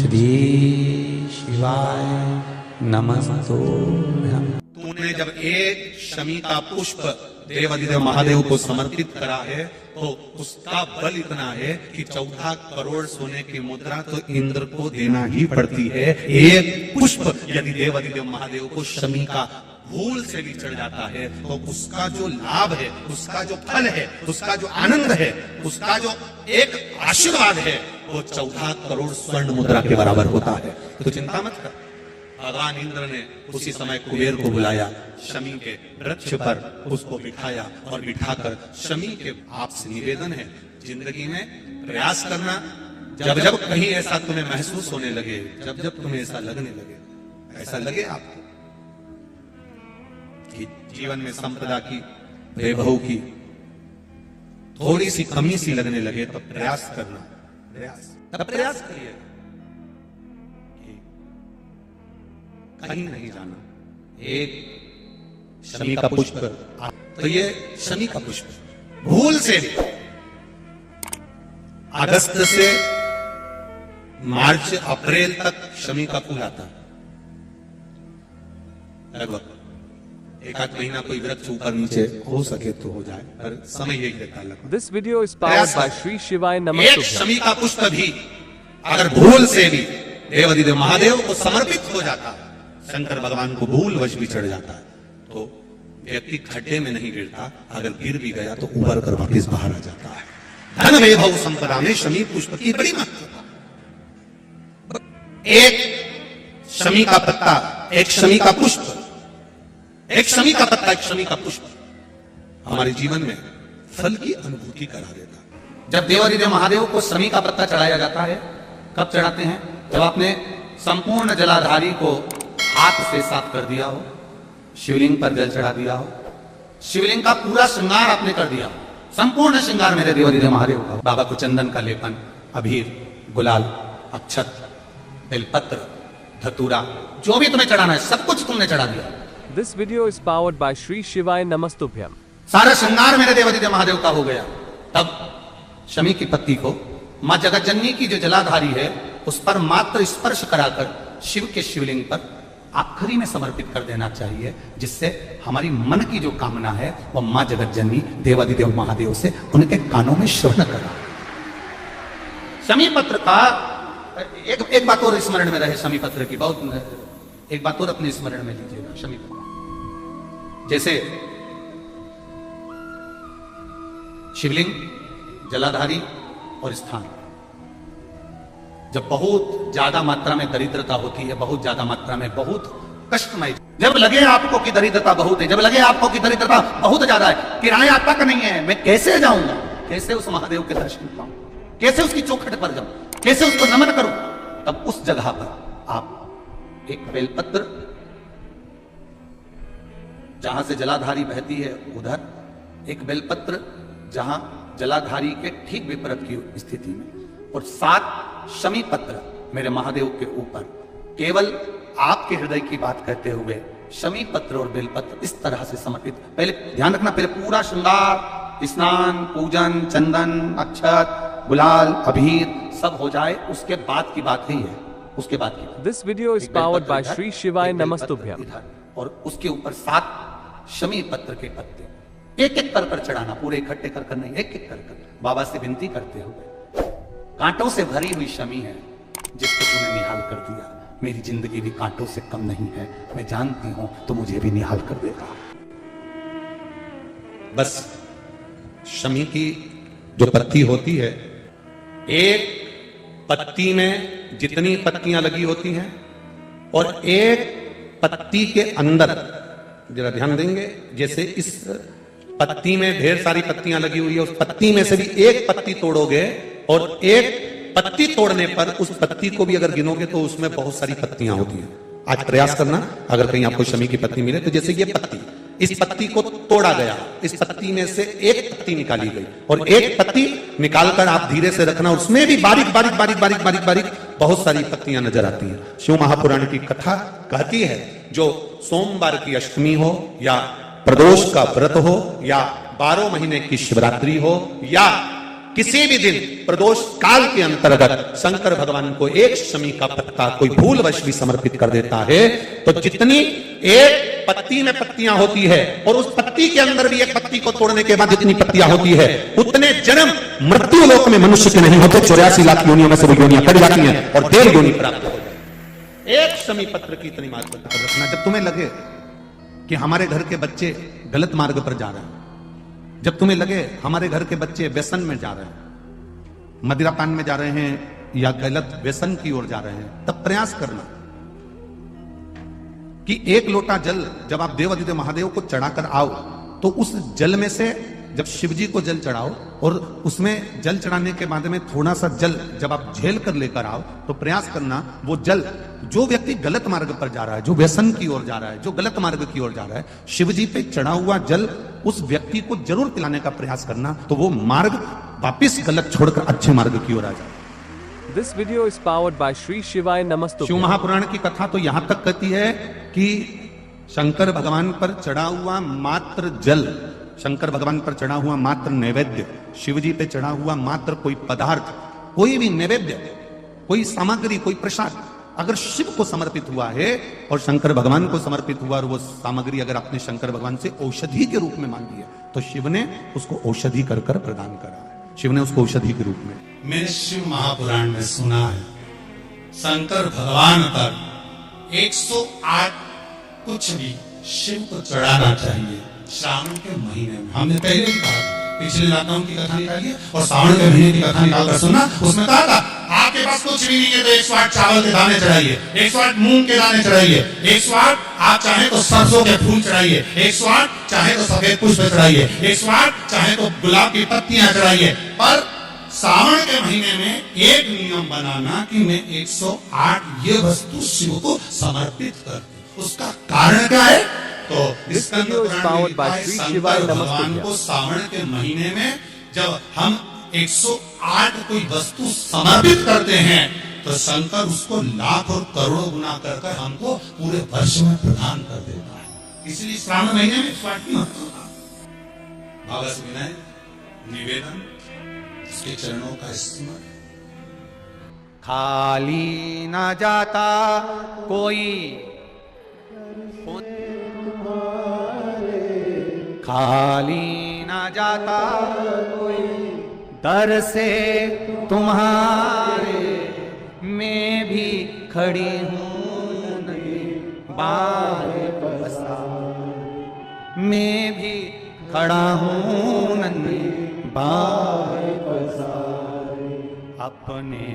श्री शिवाय नमस्तुभ्यं। तूने जब एक शमी का पुष्प देवादिदेव महादेव को समर्पित करा है तो उसका बल इतना है कि 14 करोड़ सोने की मुद्रा तो इंद्र को देना ही पड़ती है। एक पुष्प यदि देवादिदेव महादेव को शमी का भूल से भी चढ़ जाता है तो उसका जो लाभ है, उसका जो फल है, उसका जो आनंद है, उसका जो एक आशीर्वाद है वो 14 करोड़ स्वर्ण मुद्रा के बराबर होता है। तो चिंता मत कर। भगवान इंद्र ने उसी समय कुबेर को बुलाया, शमी के वृक्ष पर उसको बिठाया और बिठाकर शमी के आपसे निवेदन है जिंदगी में प्रयास करना, जब जब कहीं ऐसा तुम्हें महसूस होने लगे, जब जब तुम्हें ऐसा लगने लगे, ऐसा लगे आपको कि जीवन में संपदा की, वैभव की थोड़ी सी कमी सी लगने लगे, तब प्रयास करना, प्रयास करिए कहीं नहीं जाना। एक शमी का पुष्प, तो ये शमी का पुष्प भूल से भी अगस्त से मार्च अप्रैल तक शमी का फूल आता है। लगभग एक आध महीना कोई वृक्ष ऊपर नीचे हो सके तो हो जाए, पर समय एक देता लगभग। This video is powered by Shri शिवाय नमस्तुभ्यं। एक शमी का पुष्प भी अगर भूल से भी देवादिदेव महादेव को समर्पित हो जाता है, शंकर भगवान को भूल वश भी चढ़ जाता है, तो व्यक्ति खड्डे में नहीं गिरता, अगर गिर भी गया तो उबर कर वापस बाहर आ जाता है। धन वैभव संपदा में शमी पुष्प की बड़ी महत्वता। एक शमी का पत्ता, एक शमी का पुष्प, एक शमी का पत्ता, एक शमी का पुष्प हमारे जीवन में फल की अनुभूति करा देता। जब देवादिदेव महादेव को शमी का पत्ता चढ़ाया जाता है, कब चढ़ाते हैं? जब आपने संपूर्ण जलाधारी को हाथ से साफ कर दिया हो, शिवलिंग पर जल चढ़ा दिया हो, शिवलिंग का पूरा श्रृंगार आपने कर दिया हो, संपूर्ण श्रृंगार मेरे देवादिदेव महादेव का, बाबा को चंदन का लेपन, अबीर, गुलाल, अक्षत, बेलपत्र, धतूरा, जो भी तुम्हें चढ़ाना है सब कुछ तुमने चढ़ा दिया। This video is powered by Shri शिवाय नमस्तुभ्यं। सारा श्रृंगार मेरे देवादिदेव महादेव का हो गया। तब शमी की पत्ती को मां जगतजननी की जो जलाधारी है उस पर मात्र स्पर्श कराकर शिव के शिवलिंग पर आखिरी में समर्पित कर देना चाहिए, जिससे हमारी मन की जो कामना है वह मां जगतजननी देवादिदेव महादेव से उनके कानों में श्रवण करा। शमी पत्र का एक बात और स्मरण में रहे, शमी पत्र की बहुत एक बात और अपने स्मरण में लीजिएगा। शमी पत्र जैसे शिवलिंग, जलाधारी और स्थान, जब बहुत ज्यादा मात्रा में दरिद्रता होती है, बहुत ज्यादा मात्रा में बहुत कष्टमय, जब लगे आपको कि दरिद्रता बहुत है, जब लगे आपको कि दरिद्रता बहुत ज्यादा है, किराया तक नहीं है, मैं कैसे जाऊंगा, कैसे उस महादेव के दर्शन पाऊं, कैसे उसकी चौखट पर जाऊं, कैसे उसको नमन करूं, तब उस जगह पर आप एक बेलपत्र, जहां से जलाधारी बहती है उधर एक बेलपत्र, जहां जलाधारी के ठीक विपरीत की स्थिति में, और 7 शमी पत्र मेरे महादेव के ऊपर, केवल आपके हृदय की बात कहते हुए शमी पत्र और बेलपत्र इस तरह से समर्पित। पहले ध्यान रखना, पहले पूरा श्रृंगार, स्नान, पूजन, चंदन, अक्षत, गुलाल, अबीर सब हो जाए, उसके बाद की बात ही है, उसके बाद की। This video is powered by Shri शिवाय नमस्तुभ्यं। और उसके ऊपर 7 शमी पत्र के पत्ते एक एक कर चढ़ाना, पूरे इकट्ठे कर नहीं, एक एक कर बाबा से विनती करते हुए, कांटों से भरी हुई शमी है जिसको तूने निहाल कर दिया, मेरी जिंदगी भी कांटों से कम नहीं है, मैं जानती हूं तो मुझे भी निहाल कर देगा। बस शमी की जो पत्ती होती है, एक पत्ती में जितनी पत्तियां लगी होती हैं और एक पत्ती के अंदर, जरा ध्यान देंगे, जैसे इस पत्ती में ढेर सारी पत्तियां लगी हुई है, उस पत्ती में से भी एक पत्ती तोड़ोगे और एक पत्ती तोड़ने पर उस पत्ती को भी अगर गिनोगे तो उसमें बहुत सारी पत्तियां होती हैं। आज प्रयास करना, अगर कहीं आपको शमी की पत्ती मिले तो जैसे ये पत्ती, इस पत्ती को तोड़ा गया, इस पत्ती में से एक पत्ती निकाली गई और एक पत्ती निकालकर आप धीरे से रखना, उसमें भी बारीक बारीक बारीक बारीक बारीक बारीक बहुत सारी पत्तियां नजर आती हैं। शिव महापुराण की कथा कहती है, जो सोमवार की अष्टमी हो या प्रदोष का व्रत हो या 12 महीने की शिवरात्रि हो या किसी भी दिन प्रदोष काल के अंतर्गत शंकर भगवान को एक शमी का पत्ता कोई भूलवश भी समर्पित कर देता है तो जितनी एक पत्ती में पत्तियां होती है और उस पत्ती के अंदर भी एक पत्ती को तोड़ने के बाद जितनी पत्तियां होती है उतने जन्म मृत्यु लोक में मनुष्य के नहीं होते। 84 लाख योनियों में से वो योनियां कट जाती हैं और देव योनि प्राप्त हो जाती है। एक शमी पत्र की इतनी मात्रा रखना। जब तुम्हें लगे कि हमारे घर के बच्चे गलत मार्ग पर जा रहे हैं, जब तुम्हें लगे हमारे घर के बच्चे व्यसन में जा रहे हैं, मदिरापान में जा रहे हैं या गलत व्यसन की ओर जा रहे हैं, तब प्रयास करना कि एक लोटा जल जब आप देवादिदेव महादेव को चढ़ाकर आओ तो उस जल में से जब शिव जी को जल चढ़ाओ और उसमें जल चढ़ाने के बाद में थोड़ा सा जल जब आप झेल कर लेकर आओ तो प्रयास करना वो जल, जो व्यक्ति गलत मार्ग पर जा रहा है, जो व्यसन की ओर जा रहा है, जो गलत मार्ग की ओर जा रहा है, शिव जी पे चढ़ा हुआ जल उस व्यक्ति को जरूर पिलाने का प्रयास करना, तो वो मार्ग वापिस गलत छोड़कर अच्छे मार्ग की ओर आ जाए। This video is powered by Sri Shivaya Namastupyam. Shiv Mahapuran की कथा तो यहां तक कहती है कि शंकर भगवान पर चढ़ा हुआ मात्र जल, शंकर भगवान पर चढ़ा हुआ मात्र नैवेद्य, शिव जी पे चढ़ा हुआ मात्र कोई पदार्थ, कोई भी नैवेद्य, कोई सामग्री, कोई प्रसाद अगर शिव को समर्पित हुआ है और शंकर भगवान को समर्पित हुआ और वो सामग्री अगर आपने शंकर भगवान से औषधि के रूप में मांगी है तो शिव ने उसको औषधि कर प्रदान करा है। शिव ने उसको औषधि के रूप में। मैंने शिव महापुराण में सुना है शंकर भगवान पर 108 कुछ भी शिव को चढ़ाना चाहिए श्रावण के महीने में। हमने पहले भी कहा पिछले लॉकडाउन की कथा निकाली और सावन के महीने की कथा निकालकर सुना, उसमें कहा था आपके पास कुछ भी नहीं है तो 108 चावल के दाने चढ़ाइए, 108 मूंग के दाने चढ़ाइए, 108 आप चाहे तो सरसों के फूल चढ़ाइए, 108 चाहे तो सफेद पुष्प चढ़ाइए, 108 चाहे तो गुलाब की पत्तियां चढ़ाइए। पर सावन के महीने में एक नियम बनाना कि मैं 108 ये वस्तु शिव को समर्पित कर दूं। उसका कारण क्या है? तो This video is powered by Sri Shivaya भगवान को Namastupyam. सावन के महीने में जब हम 108 कोई वस्तु समर्पित करते हैं तो शंकर उसको लाख और करोड़ों गुना कर हमको पूरे वर्ष में प्रदान कर देता है। इसलिए श्रावण महीने में 108 की महत्वता। भगत विनय निवेदन, उसके चरणों का स्मरण। खाली न जाता कोई, खाली न जाता कोई दर से तुम्हारे, मैं भी खड़ी हूँ नहीं बाहें पसार, मैं भी खड़ा हूँ नहीं बाहें पसार अपने